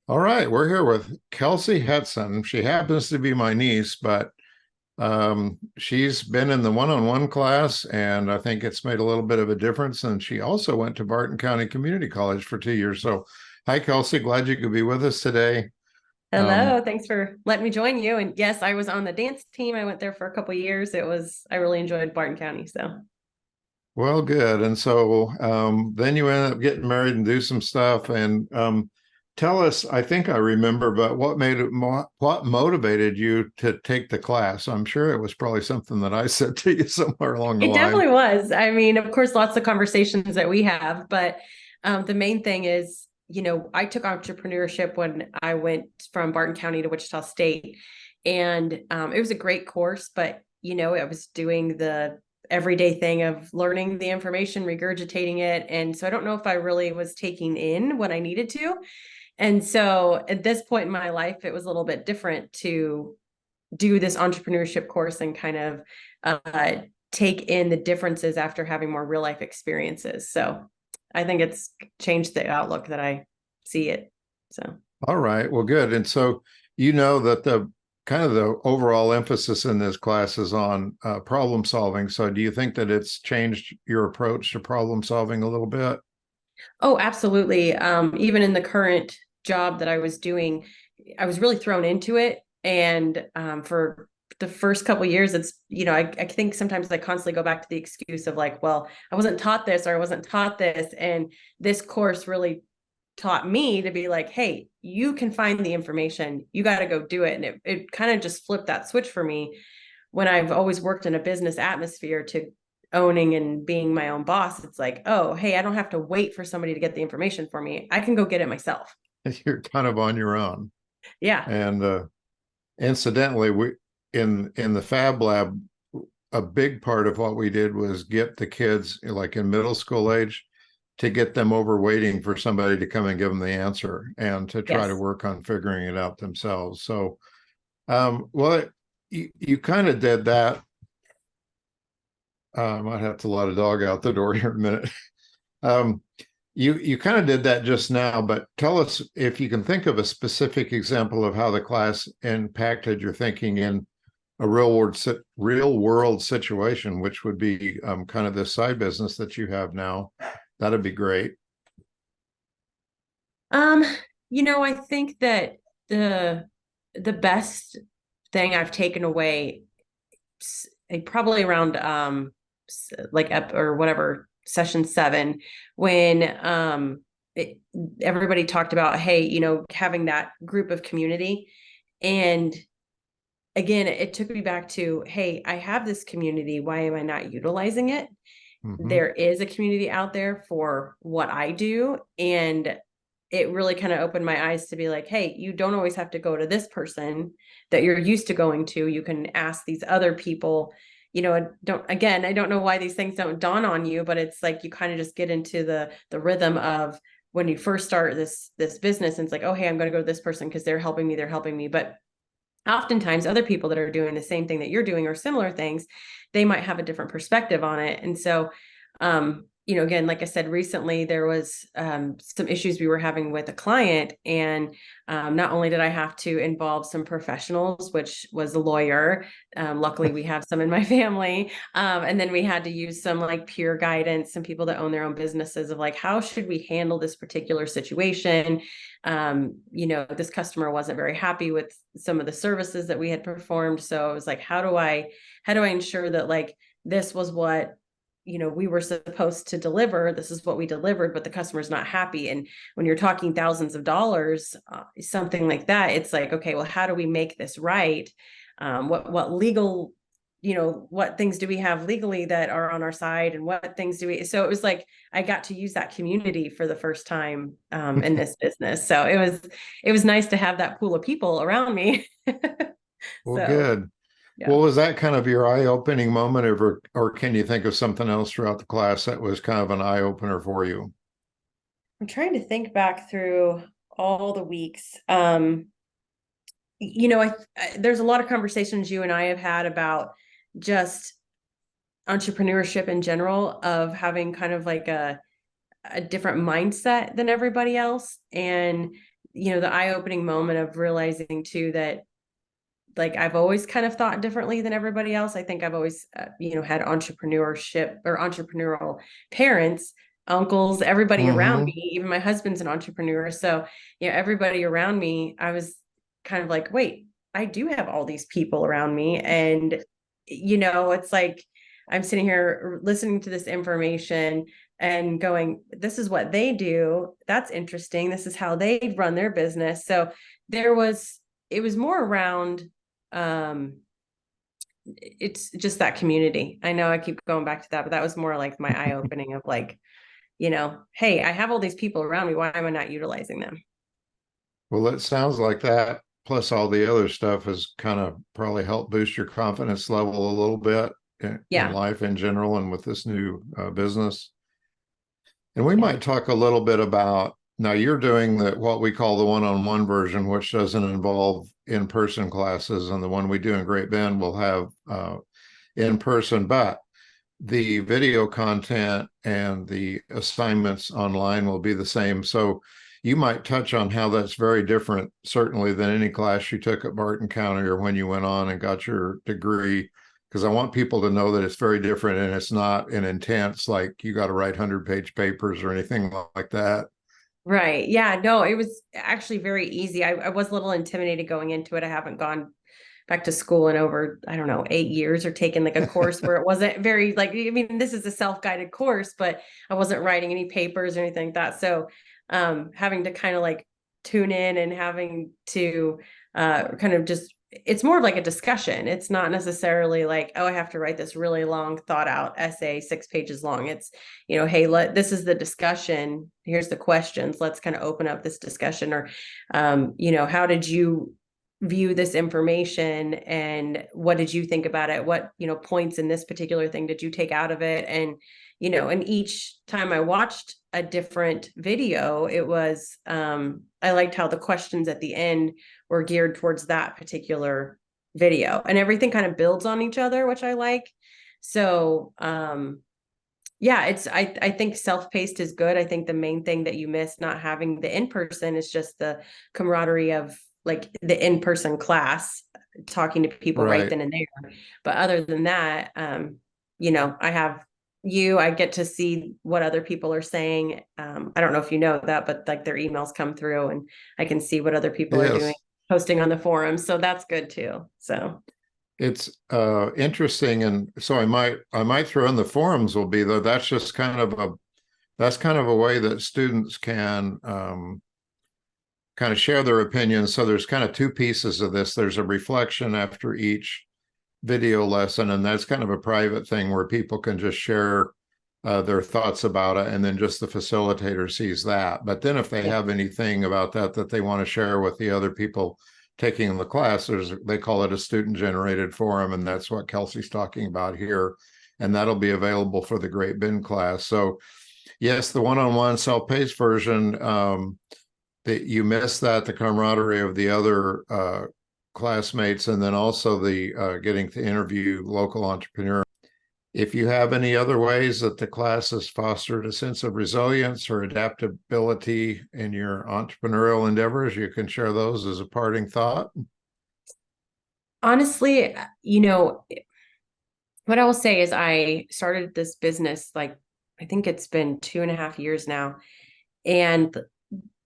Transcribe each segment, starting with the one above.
All right, we're here with Kelsey Hudson. She happens to be my niece, but she's been in the one-on-one class, and I think it's made a little bit of a difference. And she also went to Barton County Community College for 2 years. So, hi, Kelsey. Glad you could be with us today. Um, Hello, thanks for letting me join you. And yes, I was on the dance team. I went there for a couple of years. I really enjoyed Barton County. So, well, good. And so then you end up getting married and do some stuff. And tell us, I think I remember, but what motivated you to take the class? I'm sure it was probably something that I said to you somewhere along the it line. definitely was. I mean, of course, lots of conversations that we have, but the main thing is, I took entrepreneurship when I went from Barton County to Wichita State, and it was a great course, but I was doing the everyday thing of learning the information, regurgitating it, and so I don't know if I really was taking in what I needed to. And so at this point in my life, it was a little bit different to do this entrepreneurship course and kind of uh, take in the differences after having more real life experiences. So I think it's changed the outlook that I see it. So. All right. Well, good. And so you know that the kind of the overall emphasis in this class is on problem solving. So do you think that it's changed your approach to problem solving a little bit? Oh, absolutely. Even in the current job that I was doing, I was really thrown into it. And for the first couple of years, I think sometimes I constantly go back to the excuse of like, well, I wasn't taught this or I wasn't taught this. And this course really taught me to be like, hey, you can find the information, you got to go do it. And it kind of just flipped that switch for me when I've always worked in a business atmosphere to owning and being my own boss. It's like, oh, hey, I don't have to wait for somebody to get the information for me. I can go get it myself. You're kind of on your own. Yeah. And incidentally, we in the Fab Lab, a big part of what we did was get the kids like in middle school age to get them over waiting for somebody to come and give them the answer and to try to Yes. work on figuring it out themselves. So, well, you kind of did that. I might have to let a dog out the door here in a minute. Um, you kind of did that just now, but tell us if you can think of a specific example of how the class impacted your thinking in a real world situation, which would be kind of this side business that you have now. That'd be great. Um, I think that the best thing I've taken away probably around like ep or whatever session 7 when it, everybody talked about, hey, having that group of community. And again, it took me back to, hey, I have this community, why am I not utilizing it? Hmm. There is a community out there for what I do. And it really kind of opened my eyes to be like, hey, you don't always have to go to this person that you're used to going to. You can ask these other people. I don't know why these things don't dawn on you, but it's like you kind of just get into the rhythm of when you first start this business, and it's like, oh, hey, I'm going to go to this person because they're helping me. But oftentimes other people that are doing the same thing that you're doing or similar things, they might have a different perspective on it. And so again, like I said, recently there was some issues we were having with a client, and not only did I have to involve some professionals, which was a lawyer, luckily we have some in my family, and then we had to use some like peer guidance, some people that own their own businesses, of like, how should we handle this particular situation? This customer wasn't very happy with some of the services that we had performed. So I was like, how do I ensure that like this was what we were supposed to deliver, this is what we delivered, but the customer's not happy. And when you're talking thousands of dollars, something like that, it's like, okay, well, how do we make this right? What legal, what things do we have legally that are on our side, and what things do we? So it was like I got to use that community for the first time in this business. So it was nice to have that pool of people around me. Well, So good. yeah. Well, was that kind of your eye-opening moment, or can you think of something else throughout the class that was kind of an eye-opener for you? I'm trying to think back through all the weeks. There's a lot of conversations you and I have had about just entrepreneurship in general, of having kind of like a different mindset than everybody else. And the eye-opening moment of realizing too that like I've always kind of thought differently than everybody else. I think I've always, had entrepreneurship or entrepreneurial parents, uncles, everybody around me, even my husband's an entrepreneur. So, everybody around me, I was kind of like, wait, I do have all these people around me. And, it's like I'm sitting here listening to this information and going, this is what they do. That's interesting. This is how they run their business. So it was more around, it's just that community. I know I keep going back to that, but that was more like my eye opening of like, hey, I have all these people around me. Why am I not utilizing them? Well, it sounds like that, plus all the other stuff has kind of probably helped boost your confidence level a little bit in Yeah. life in general and with this new business. And we Yeah. might talk a little bit about, now you're doing what we call the one-on-one version, which doesn't involve in-person classes, and the one we do in Great Bend will have in person, but the video content and the assignments online will be the same. So you might touch on how that's very different, certainly, than any class you took at Barton County or when you went on and got your degree, because I want people to know that it's very different and it's not an intense, like you got to write 100-page papers or anything like that. Right. Yeah. No, it was actually very easy. I was a little intimidated going into it. I haven't gone back to school in over, I don't know, 8 years or taken like a course where it wasn't very like, I mean, this is a self-guided course, but I wasn't writing any papers or anything like that. So having to kind of like tune in and having to kind of just, it's more of like a discussion. It's not necessarily like, oh, I have to write this really long thought out essay, 6 pages long. It's, hey, this is the discussion. Here's the questions. Let's kind of open up this discussion. Or, how did you view this information and what did you think about it? What, points in this particular thing did you take out of it? And, and each time I watched a different video, it was, I liked how the questions at the end were geared towards that particular video, and everything kind of builds on each other, which I like. So, yeah, I think self-paced is good. I think the main thing that you miss not having the in-person is just the camaraderie of like the in-person class, talking to people right then and there. But other than that, I have I get to see what other people are saying. I don't know if you know that, but like their emails come through and I can see what other people are doing, posting on the forums. So that's good too. So it's interesting. And so I might throw in the forums will be, though, that's just kind of a way that students can kind of share their opinions. So there's kind of two pieces of this. There's a reflection after each video lesson, and that's kind of a private thing where people can just share their thoughts about it, and then just the facilitator sees that. But then if they have anything about that they want to share with the other people taking the class, they call it a student-generated forum, and that's what Kelsey's talking about here, and that'll be available for the Great Bend class. So yes, the one-on-one self-paced version, that you miss the camaraderie of the other classmates, and then also the getting to interview local entrepreneurs. If you have any other ways that the class has fostered a sense of resilience or adaptability in your entrepreneurial endeavors, you can share those as a parting thought. Honestly, what I will say is I started this business, like, I think it's been 2.5 years now. And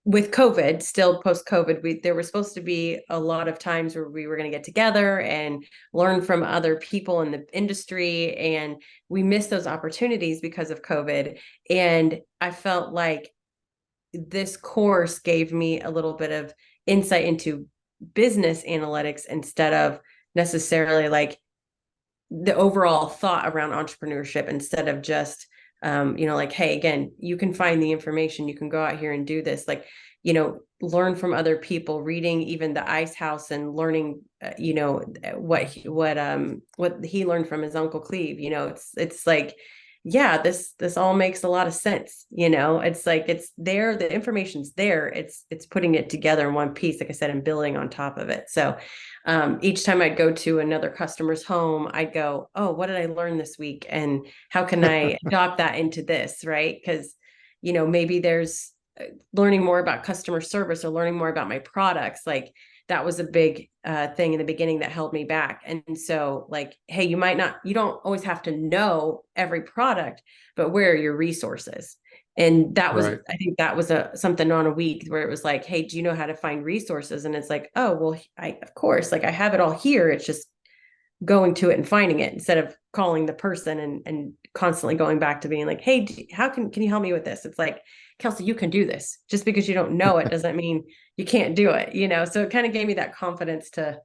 with COVID, still post-COVID, there were supposed to be a lot of times where we were going to get together and learn from other people in the industry. And we missed those opportunities because of COVID. And I felt like this course gave me a little bit of insight into business analytics instead of necessarily like the overall thought around entrepreneurship, instead of just like, hey, again, you can find the information, you can go out here and do this, like, learn from other people, reading even the Ice House and learning, what he learned from his Uncle Cleve. It's like, yeah, this all makes a lot of sense. It's like, it's there, the information's there, it's putting it together in one piece, like I said, and building on top of it. So each time I'd go to another customer's home, I'd go, oh, what did I learn this week? And how can I adopt that into this? Right. Because, maybe there's learning more about customer service or learning more about my products, like that was a big thing in the beginning that held me back. And so like, hey, you don't always have to know every product, but where are your resources? And that was, Right. I think that was something on a week where it was like, hey, do you know how to find resources? And it's like, oh, well, of course, like I have it all here. It's just going to it and finding it instead of calling the person and constantly going back to being like, hey, how can you help me with this? It's like, Kelsey, you can do this. Just because you don't know it doesn't mean you can't do it, So it kind of gave me that confidence to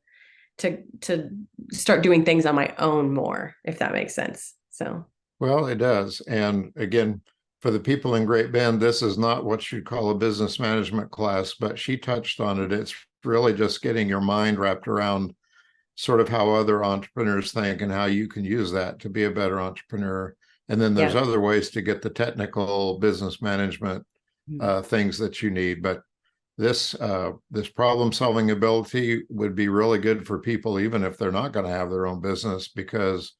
start doing things on my own more, if that makes sense. So Well, it does. And again, for the people in Great Bend, this is not what you'd call a business management class, but she touched on it. It's really just getting your mind wrapped around sort of how other entrepreneurs think and how you can use that to be a better entrepreneur. And then there's other ways to get the technical business management things that you need. But this problem solving ability would be really good for people, even if they're not going to have their own business, because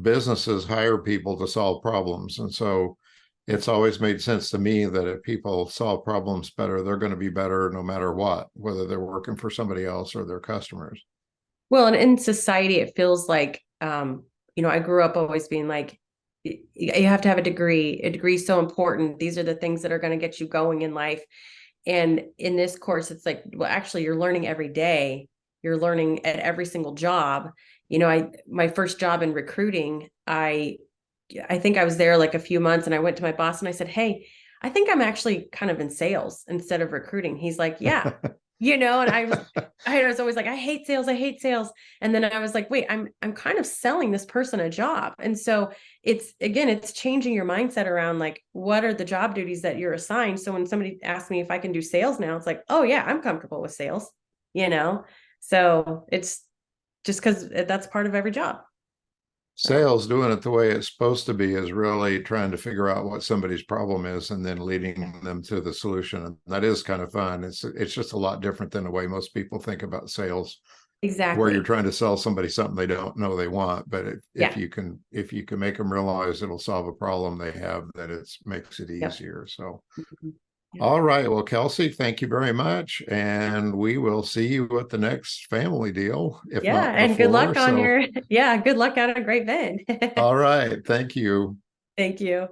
businesses hire people to solve problems. And so it's always made sense to me that if people solve problems better, they're going to be better no matter what, whether they're working for somebody else or their customers. Well, and in society, it feels like, I grew up always being like, you have to have a degree. A degree is so important. These are the things that are going to get you going in life. And in this course, it's like, well, actually, you're learning every day. You're learning at every single job. My first job in recruiting, I think I was there like a few months, and I went to my boss and I said, hey, I think I'm actually kind of in sales instead of recruiting. He's like, yeah. And I was always like, I hate sales. And then I was like, wait, I'm kind of selling this person a job. And so it's changing your mindset around like, what are the job duties that you're assigned? So when somebody asks me if I can do sales now, it's like, oh yeah, I'm comfortable with sales, so it's just because that's part of every job. Sales, doing it the way it's supposed to be, is really trying to figure out what somebody's problem is and then leading them to the solution. And that is kind of fun. It's just a lot different than the way most people think about sales, where you're Exactly. trying to sell somebody something they don't know they want. But Yeah. if you can make them realize it'll solve a problem they have, that it makes it Yep. easier. So Mhm. Yeah. all right. Well, Kelsey, thank you very much. And we will see you at the next family deal, if Yeah. not And good before. luck on So, good luck at a great band. all right. Thank you. Thank you.